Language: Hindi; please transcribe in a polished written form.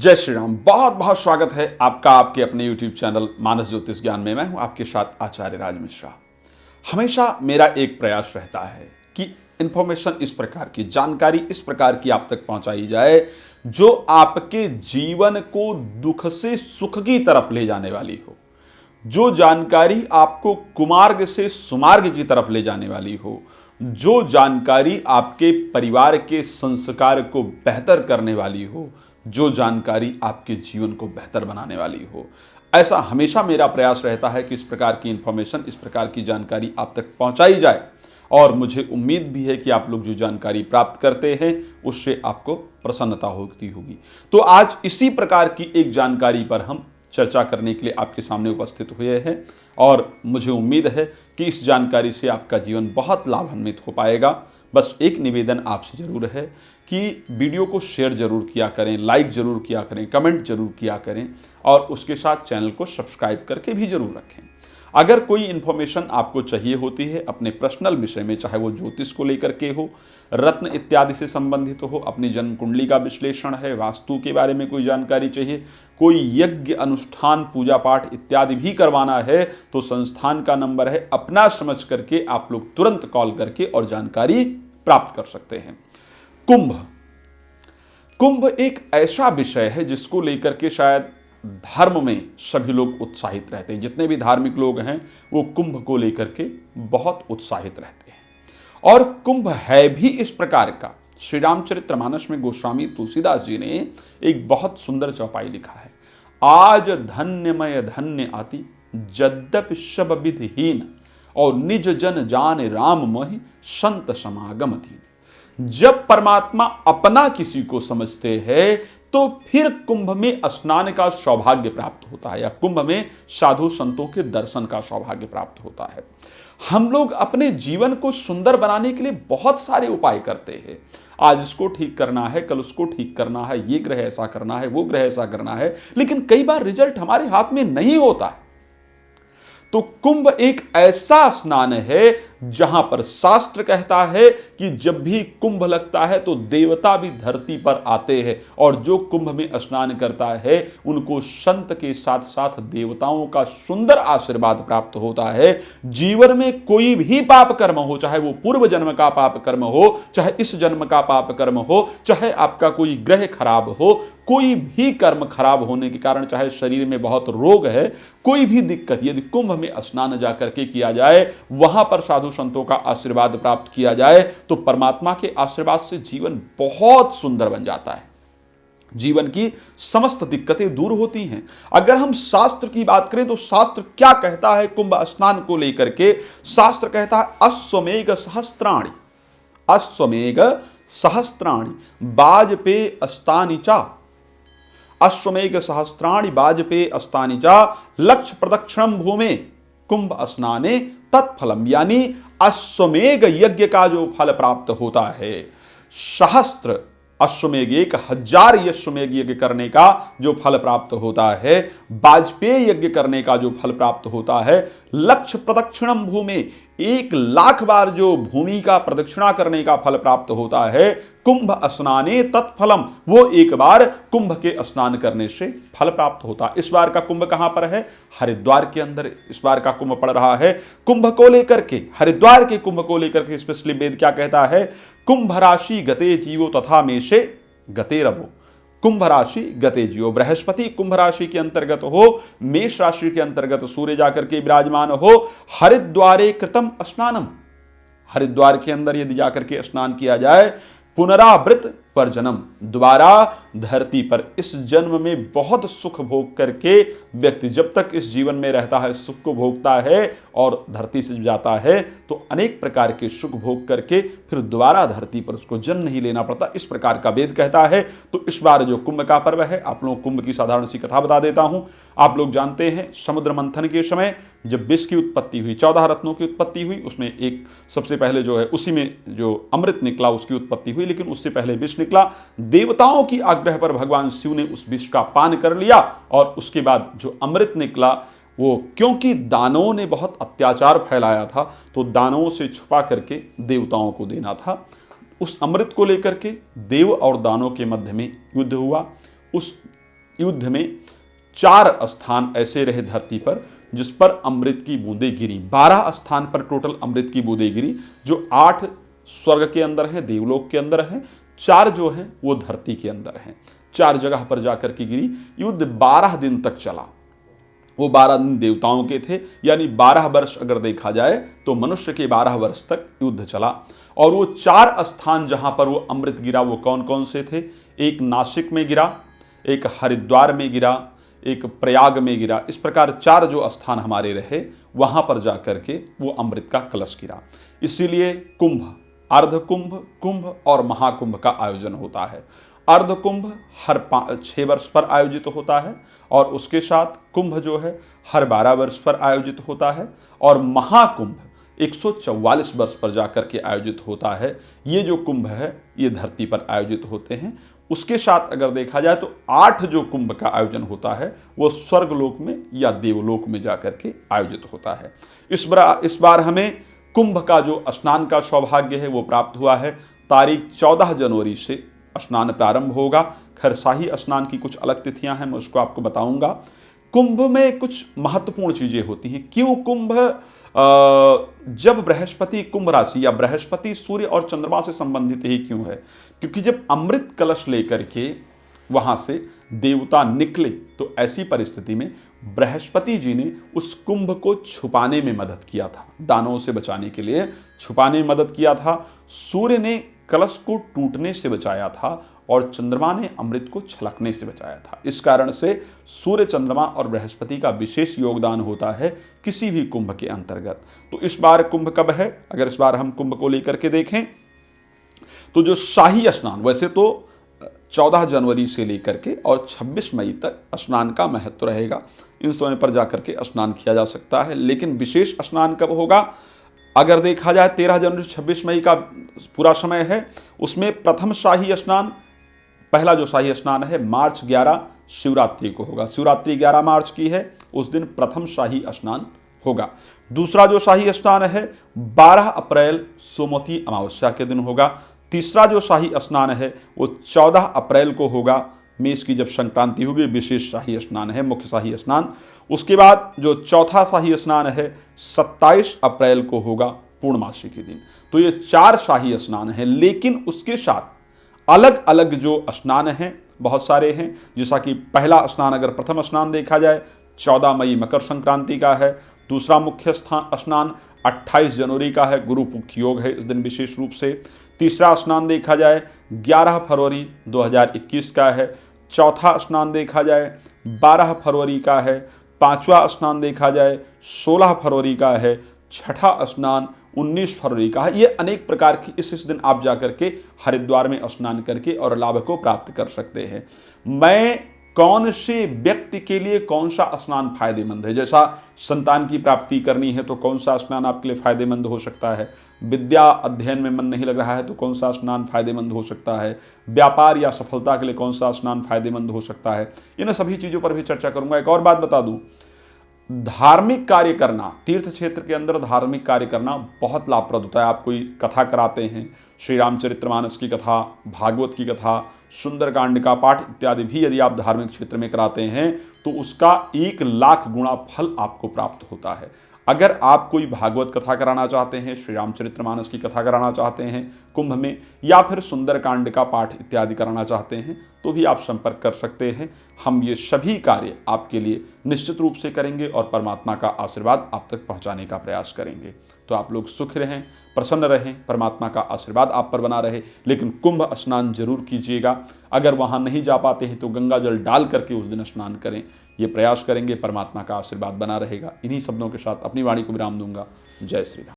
जय श्री राम। बहुत बहुत स्वागत है आपका आपके अपने YouTube चैनल मानस ज्योतिष ज्ञान में। मैं हूं आपके साथ आचार्य राज मिश्रा। हमेशा मेरा एक प्रयास रहता है कि इंफॉर्मेशन इस प्रकार की, जानकारी इस प्रकार की आप तक पहुंचाई जाए जो आपके जीवन को दुख से सुख की तरफ ले जाने वाली हो, जो जानकारी आपको कुमार्ग से सुमार्ग की तरफ ले जाने वाली हो, जो जानकारी आपके परिवार के संस्कार को बेहतर करने वाली हो, जो जानकारी आपके जीवन को बेहतर बनाने वाली हो। ऐसा हमेशा मेरा प्रयास रहता है कि इस प्रकार की इंफॉर्मेशन, इस प्रकार की जानकारी आप तक पहुंचाई जाए। और मुझे उम्मीद भी है कि आप लोग जो जानकारी प्राप्त करते हैं उससे आपको प्रसन्नता होती होगी। तो आज इसी प्रकार की एक जानकारी पर हम चर्चा करने के लिए आपके सामने उपस्थित हुए हैं और मुझे उम्मीद है कि इस जानकारी से आपका जीवन बहुत लाभान्वित हो पाएगा। बस एक निवेदन आपसे ज़रूर है कि वीडियो को शेयर ज़रूर किया करें, लाइक ज़रूर किया करें, कमेंट ज़रूर किया करें और उसके साथ चैनल को सब्सक्राइब करके भी ज़रूर रखें। अगर कोई इन्फॉर्मेशन आपको चाहिए होती है अपने पर्सनल विषय में, चाहे वो ज्योतिष को लेकर के हो, रत्न इत्यादि से संबंधित हो, अपनी जन्म कुंडली का विश्लेषण है, वास्तु के बारे में कोई जानकारी चाहिए, कोई यज्ञ अनुष्ठान पूजा पाठ इत्यादि भी करवाना है, तो संस्थान का नंबर है, अपना समझ करके आप लोग तुरंत कॉल करके और जानकारी प्राप्त कर सकते हैं। कुंभ एक ऐसा विषय है जिसको लेकर के शायद धर्म में सभी लोग उत्साहित रहते हैं। जितने भी धार्मिक लोग हैं वो कुंभ को लेकर के बहुत उत्साहित रहते हैं। और कुंभ है भी इस प्रकार का। श्री रामचरितमानस में गोस्वामी तुलसीदास जी ने एक बहुत सुंदर चौपाई लिखा है। आज धन्यमय धन्य आति यद्यपि सब विधिहीन और निज जन जान राम मोहि संत समागम थी। जब परमात्मा अपना किसी को समझते हैं तो फिर कुंभ में स्नान का सौभाग्य प्राप्त होता है या कुंभ में साधु संतों के दर्शन का सौभाग्य प्राप्त होता है। हम लोग अपने जीवन को सुंदर बनाने के लिए बहुत सारे उपाय करते हैं। आज इसको ठीक करना है, कल उसको ठीक करना है, ये ग्रह ऐसा करना है, वो ग्रह ऐसा करना है, लेकिन कई बार रिजल्ट हमारे हाथ में नहीं होता है। तो कुंभ एक ऐसा स्नान है जहां पर शास्त्र कहता है कि जब भी कुंभ लगता है तो देवता भी धरती पर आते हैं और जो कुंभ में स्नान करता है उनको संत के साथ साथ देवताओं का सुंदर आशीर्वाद प्राप्त होता है। जीवन में कोई भी पाप कर्म हो, चाहे वो पूर्व जन्म का पाप कर्म हो, चाहे इस जन्म का पाप कर्म हो, चाहे आपका कोई ग्रह खराब हो, कोई भी कर्म खराब होने के कारण, चाहे शरीर में बहुत रोग है, कोई भी दिक्कत, यदि कुंभ में स्नान जाकर के किया जाए, वहां पर साधु संतों का आशीर्वाद प्राप्त किया जाए तो परमात्मा के आशीर्वाद से जीवन बहुत सुंदर बन जाता है। जीवन की समस्त दिक्कतें दूर होती हैं। अगर हम शास्त्र की बात करें तो शास्त्र क्या कहता है कुंभ स्नान को लेकर के? शास्त्र कहता है अश्वमेघ सहस्त्राणि, अश्वमेघ सहस्त्राणि वाजपेय अस्तानि च, अश्वमेघ सहस्त्राणि वाजपेय अस्तानि च लक्ष्य प्रदक्षिणम भूमे कुंभ स्नाने तत्फलम। यानी अश्वमेघ यज्ञ का जो फल प्राप्त होता है, सहस्त्र अश्वमेघ 1000 अश्वमेघ यज्ञ करने का जो फल प्राप्त होता है, वाजपेय यज्ञ करने का जो फल प्राप्त होता है, लक्ष्य प्रदक्षिणम भूमि 1,00,000 बार जो भूमि का प्रदक्षिणा करने का फल प्राप्त होता है, कुंभ स्नाने तत्फलम, वो एक बार कुंभ के स्नान करने से फल प्राप्त होता है। इस बार का कुंभ कहां पर है? हरिद्वार के अंदर इस बार का कुंभ पड़ रहा है। कुंभ को लेकर के, हरिद्वार के कुंभ को लेकर के स्पेशली वेद क्या कहता है? कुंभ राशि गते जीवो तथा मेषे गते रवो। कुंभ राशि गते जीवो, बृहस्पति कुंभ राशि के अंतर्गत हो, मेष राशि के अंतर्गत सूर्य जाकर के विराजमान हो, हरिद्वारे कृतम स्नानम, हरिद्वार के अंदर यदि जाकर के स्नान किया जाए, पुनरावृत पर जन्म, दोबारा धरती पर इस जन्म में बहुत सुख भोग करके व्यक्ति जब तक इस जीवन में रहता है सुख को भोगता है और धरती से जाता है तो अनेक प्रकार के सुख भोग करके फिर दोबारा धरती पर उसको जन्म नहीं लेना पड़ता, इस प्रकार का वेद कहता है। तो इस बार जो कुंभ का पर्व है, आप लोगों को कुंभ की साधारण सी कथा बता देता हूं। आप लोग जानते हैं समुद्र मंथन के समय जब विष की उत्पत्ति हुई, 14 रत्नों की उत्पत्ति हुई, उसमें एक सबसे पहले जो है उसी में जो अमृत निकला उसकी उत्पत्ति हुई, लेकिन उससे पहले विष निकला। देवताओं की आग्रह पर भगवान शिव ने उस विष का पान कर लिया और उसके बाद जो अमृत निकला वो, क्योंकि दानवों ने बहुत अत्याचार फैलाया था तो दानवों से छुपा करके देवताओं को देना था। उस अमृत को लेकर के देव और दानव के मध्य में युद्ध हुआ। उस युद्ध में 4 स्थान ऐसे रहे धरती पर जिस पर अमृत की बूंदें गिरी। 12 स्थान पर टोटल अमृत की बूंदें गिरी, जो 8 स्वर्ग के अंदर है, देवलोक के अंदर है, 4 जो है वो धरती के अंदर हैं। 4 जगह पर जाकर के गिरी। युद्ध 12 दिन तक चला। वो 12 दिन देवताओं के थे, यानी 12 वर्ष अगर देखा जाए तो मनुष्य के 12 वर्ष तक युद्ध चला। और वो 4 स्थान जहां पर वो अमृत गिरा वो कौन कौन से थे? एक नासिक में गिरा, एक हरिद्वार में गिरा, एक प्रयाग में गिरा। इस प्रकार 4 जो स्थान हमारे रहे वहां पर जाकर के वो अमृत का कलश गिरा। इसीलिए कुंभ, अर्ध कुंभ, कुंभ और महाकुंभ का आयोजन होता है। अर्ध कुंभ हर 6 वर्ष पर आयोजित होता है और उसके साथ कुंभ जो है हर 12 वर्ष पर आयोजित होता है और महाकुंभ 144 वर्ष पर जाकर के आयोजित होता है। ये जो कुंभ है ये धरती पर आयोजित होते हैं। उसके साथ अगर देखा जाए तो 8 जो कुंभ का आयोजन होता है वो स्वर्गलोक में या देवलोक में जाकर के आयोजित होता है। इस बार हमें कुंभ का जो स्नान का सौभाग्य है वो प्राप्त हुआ है। तारीख 14 जनवरी से स्नान प्रारंभ होगा। खैर शाही स्नान की कुछ अलग तिथियां हैं, मैं उसको आपको बताऊंगा। कुंभ में कुछ महत्वपूर्ण चीजें होती हैं। क्यों कुंभ? जब बृहस्पति कुंभ राशि या बृहस्पति सूर्य और चंद्रमा से संबंधित ही क्यों है? क्योंकि जब अमृत कलश लेकर के वहां से देवता निकले तो ऐसी परिस्थिति में बृहस्पति जी ने उस कुंभ को छुपाने में मदद किया था, दानवों से बचाने के लिए छुपाने में मदद किया था। सूर्य ने कलश को टूटने से बचाया था और चंद्रमा ने अमृत को छलकने से बचाया था। इस कारण से सूर्य, चंद्रमा और बृहस्पति का विशेष योगदान होता है किसी भी कुंभ के अंतर्गत। तो इस बार कुंभ कब है? अगर इस बार हम कुंभ को लेकर के देखें तो जो शाही स्नान, वैसे तो 14 जनवरी से लेकर के और 26 मई तक स्नान का महत्व रहेगा। इन समय पर जाकर के स्नान किया जा सकता है, लेकिन विशेष स्नान कब होगा? अगर देखा जाए 13 जनवरी 26 मई का पूरा समय है, उसमें प्रथम शाही स्नान, पहला जो शाही स्नान है मार्च 11 शिवरात्रि को होगा। शिवरात्रि 11 मार्च की है, उस दिन प्रथम शाही स्नान होगा। दूसरा जो शाही स्नान है 12 अप्रैल सोमवती अमावस्या के दिन होगा। तीसरा जो शाही स्नान है वो 14 अप्रैल को होगा, मेष की जब संक्रांति होगी, विशेष शाही स्नान है, मुख्य शाही स्नान। उसके बाद जो चौथा शाही स्नान है 27 अप्रैल को होगा, पूर्णमासी के दिन। तो ये 4 शाही स्नान हैं, लेकिन उसके साथ अलग अलग जो स्नान हैं बहुत सारे हैं। जैसा कि पहला स्नान, अगर प्रथम स्नान देखा जाए 14 मई मकर संक्रांति का है। दूसरा मुख्य स्नान 28 जनवरी का है, गुरु पुख्य योग है इस दिन विशेष रूप से। तीसरा स्नान देखा जाए 11 फरवरी 2021 का है। चौथा स्नान देखा जाए 12 फरवरी का है। पांचवा स्नान देखा जाए 16 फरवरी का है। छठा स्नान 19 फरवरी का है। ये अनेक प्रकार की इस दिन आप जाकर के हरिद्वार में स्नान करके और लाभ को प्राप्त कर सकते हैं। मैं कौन से व्यक्ति के लिए कौन सा स्नान फायदेमंद है? जैसा संतान की प्राप्ति करनी है तो कौन सा स्नान आपके लिए फायदेमंद हो सकता है? विद्या अध्ययन में मन नहीं लग रहा है तो कौन सा स्नान फायदेमंद हो सकता है? व्यापार या सफलता के लिए कौन सा स्नान फायदेमंद हो सकता है? इन सभी चीज़ों पर भी चर्चा करूंगा। एक और बात बता दूं, धार्मिक कार्य करना, तीर्थ क्षेत्र के अंदर धार्मिक कार्य करना बहुत लाभप्रद होता है। आप कोई कथा कराते हैं, श्री रामचरितमानस की कथा, भागवत की कथा, सुंदरकांड का पाठ इत्यादि भी यदि आप धार्मिक क्षेत्र में कराते हैं तो उसका 1 लाख गुना फल आपको प्राप्त होता है। अगर आप कोई भागवत कथा कराना चाहते हैं, श्री रामचरितमानस की कथा कराना चाहते हैं कुंभ में, या फिर सुंदरकांड का पाठ इत्यादि कराना चाहते हैं तो भी आप संपर्क कर सकते हैं। हम ये सभी कार्य आपके लिए निश्चित रूप से करेंगे और परमात्मा का आशीर्वाद आप तक पहुंचाने का प्रयास करेंगे। तो आप लोग सुख रहें, प्रसन्न रहें, परमात्मा का आशीर्वाद आप पर बना रहे। लेकिन कुंभ स्नान जरूर कीजिएगा। अगर वहां नहीं जा पाते हैं तो गंगा जल डाल करके उस दिन स्नान करें। ये प्रयास करेंगे, परमात्मा का आशीर्वाद बना रहेगा। इन्हीं शब्दों के साथ अपनी वाणी को विराम दूंगा। जय श्री राम।